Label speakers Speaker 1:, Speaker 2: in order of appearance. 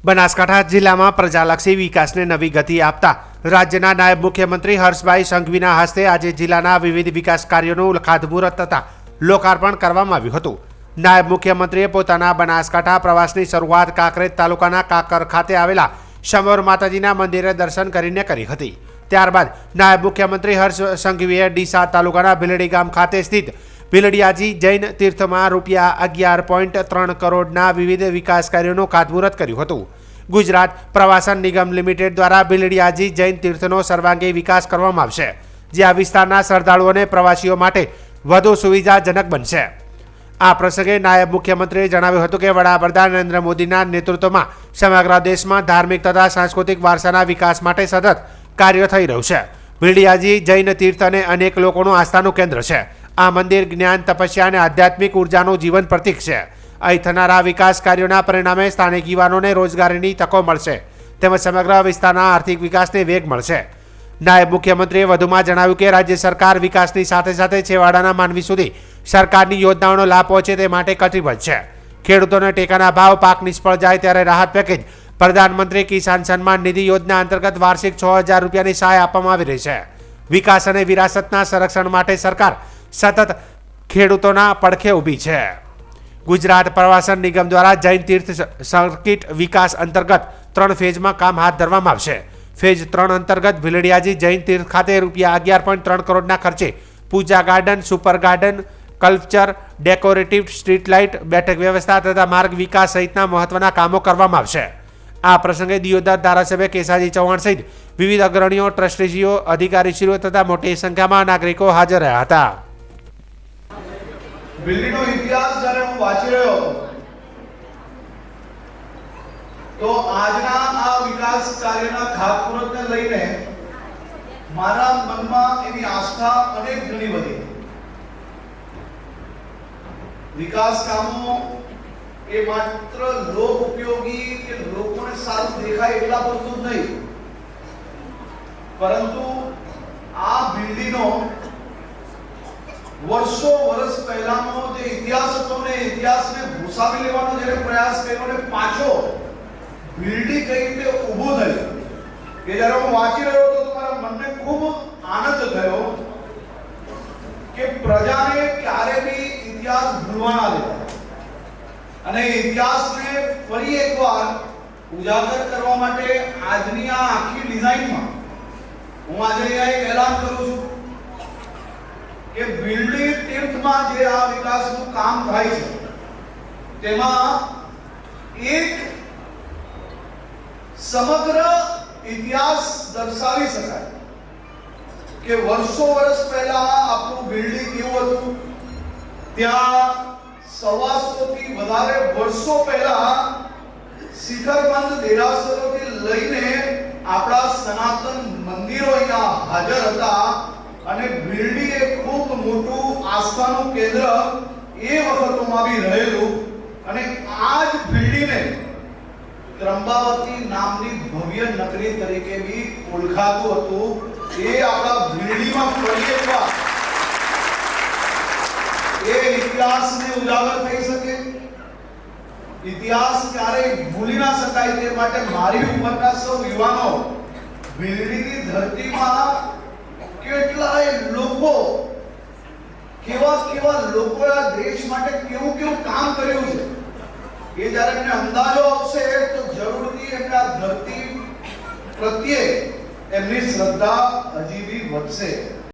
Speaker 1: બનાસકાંઠા જિલ્લામાં પ્રજાલક્ષી વિકાસને નવી ગતિ આપતા રાજ્યના નાયબ મુખ્યમંત્રી હર્ષભાઈ સંઘવીના હસ્તે આજે જિલ્લાના વિવિધ વિકાસ કાર્યોનું ખાતમુહૂર્ત તથા લોકાર્પણ કરવામાં આવ્યું હતું। નાયબ મુખ્યમંત્રીએ પોતાના બનાસકાંઠા પ્રવાસની શરૂઆત કાંકરેજ તાલુકાના કાકર ખાતે આવેલા શંભોર માતાજીના મંદિરે દર્શન કરીને કરી હતી। ત્યારબાદ નાયબ મુખ્યમંત્રી હર્ષ સંઘવીએ ડીસા તાલુકાના ભીલડી ગામ ખાતે સ્થિત ભીલડિયાજી જૈન તીર્થમાં ₹11.3 કરોડના વિવિધ વિકાસ કાર્યોનું ખાતમુહૂર્ત કર્યું હતું। ગુજરાત પ્રવાસન નિગમ લિમિટેડ દ્વારા ભીલડિયાજી જૈન તીર્થનો સર્વાંગી વિકાસ કરવામાં આવશે, જે આ વિસ્તારના શ્રદ્ધાળુઓને પ્રવાસીઓ માટે વધુ સુવિધાજનક બનશે। આ પ્રસંગે નાયબ મુખ્યમંત્રીએ જણાવ્યું હતું કે વડાપ્રધાન નરેન્દ્ર મોદીના નેતૃત્વમાં સમગ્ર દેશમાં ધાર્મિક તથા સાંસ્કૃતિક વારસાના વિકાસ માટે સતત કાર્ય થઈ રહ્યું છે। ભીલડિયાજી જૈન તીર્થ અને અનેક લોકોનું આસ્થાનું કેન્દ્ર છે। આ મંદિર જ્ઞાન, તપસ્યા અને આધ્યાત્મિક ઉર્જાનું જીવન પ્રતીક છે। અહીં થનારા વિકાસ કાર્યોના પરિણામે સ્થાનિક યુવાનોને રોજગારીની તકો મળશે તેમજ સમગ્ર વિસ્તારના આર્થિક વિકાસને વેગ મળશે। નાયબ મુખ્યમંત્રીએ વધુમાં જણાવ્યું કે રાજ્ય સરકાર વિકાસની સાથે સાથે છેવાડાના માનવી સુધી સરકારની યોજનાઓનો લાભ પહોંચે તે માટે કટિબદ્ધ છે। ખેડૂતોને ટેકાના ભાવ પાક નિષ્ફળ જાય ત્યારે રાહત પેકેજ પ્રધાનમંત્રી કિસાન સન્માન નિધિ યોજના અંતર્ગત વાર્ષિક ₹6000ની સહાય આપવામાં આવી રહી છે। વિકાસ અને વિરાસતના સંરક્ષણ માટે સરકાર સતત ખેડૂતોના પડખે ઊભી છે। ગુજરાત પ્રવાસન નિગમ દ્વારા જૈન તીર્થ સર્કિટ વિકાસ અંતર્ગત 3 ફેઝમાં કામ હાથ ધરવામાં આવશે। ફેઝ 3 અંતર્ગત ભીલડિયાજી જૈન તીર્થ ખાતે ₹11.3 કરોડના ખર્ચે પૂજા garden, super garden, culture, decorative street light, બેઠક વ્યવસ્થા તથા માર્ગ વિકાસ સહિતના મહત્વના કામો કરવામાં આવશે। આ પ્રસંગે દિયોદર ધારાસભ્ય કેસાજી ચૌહાણ સહિત વિવિધ અગ્રણીઓ, ટ્રસ્ટીશ્રીઓ, અધિકારીશ્રીઓ તથા મોટી સંખ્યામાં નાગરિકો હાજર રહ્યા હતા।
Speaker 2: ભીલડીનો ઇતિહાસ જ્યારે હું વાંચી રહ્યો હતો તો આજના આ વિકાસ કાર્યના ખાતમુહૂર્તને લઈને મારા મનમાં એની આસ્થા અનેક ગણી વધી। વિકાસ કામો એ માત્ર લોક ઉપયોગી કે લોકોને સારું દેખાય એટલા પૂરતું જ નહીં, પરંતુ આ ભીલડીનો વર્ષો વર્ષ પહેલાનો જે ઇતિહાસ હતો ને ઇતિહાસને ભૂસાવી લેવાનો જ્યારે પ્રયાસ કર્યો ને પાછો ભીલડી કઈ રીતે ઊભું થયું કે જ્યારે હું વાંચી રહ્યો હતો તો મારા મનને ખૂબ આનંદ થયો કે પ્રજાને ક્યારે બી ઇતિહાસ ભૂલવા ના દેવાય અને ઇતિહાસને ફરી એકવાર ઉજાગર કરવા માટે આજની આ આખી ડિઝાઇનમાં હું આજે અહીંયા એક એલાન કરું છું કે ભીલડી તીર્થમાં જે આ વિકાસનું કામ થાય છે તેમાં એક સમગ્ર ઇતિહાસ દર્શાવી શકાય કે વર્ષો વર્ષ પહેલા આપણું ભીલડી કેવું હતું। ત્યાં 125 થી વધારે વર્ષો પહેલા શિખરબંધ દેરાસરોથી લઈને આપણા સનાતન મંદિરો અહીંયા હાજર હતા અને ભીલડી એક ખૂબ મોટું આસ્થાનું કેન્દ્ર એ વખતોમાં બી રહેલું અને આ જ ભીલડીને ત્રંબાવતી નામની ભવ્ય નગરી તરીકે બી ઓળખાતું હતું। એ આપણા ભીલડીમાં ફરી એકવાર એ ઇતિહાસને ઉજાગર થઈ શકે, ઇતિહાસ ક્યારેય ભૂલી ના શકાય તે માટે મારી ઉંમરના સૌ યુવાનો ભીલડીની ધરતીમાં કેટલાય લોકો કેવા લોકો આ દેશ માટે કેવું કામ કર્યું છે એ જ્યારે એમને અંદાજો આવશે તો જરૂરથી એમના ધરતી પ્રત્યે એમની શ્રદ્ધા હજી બી વધશે।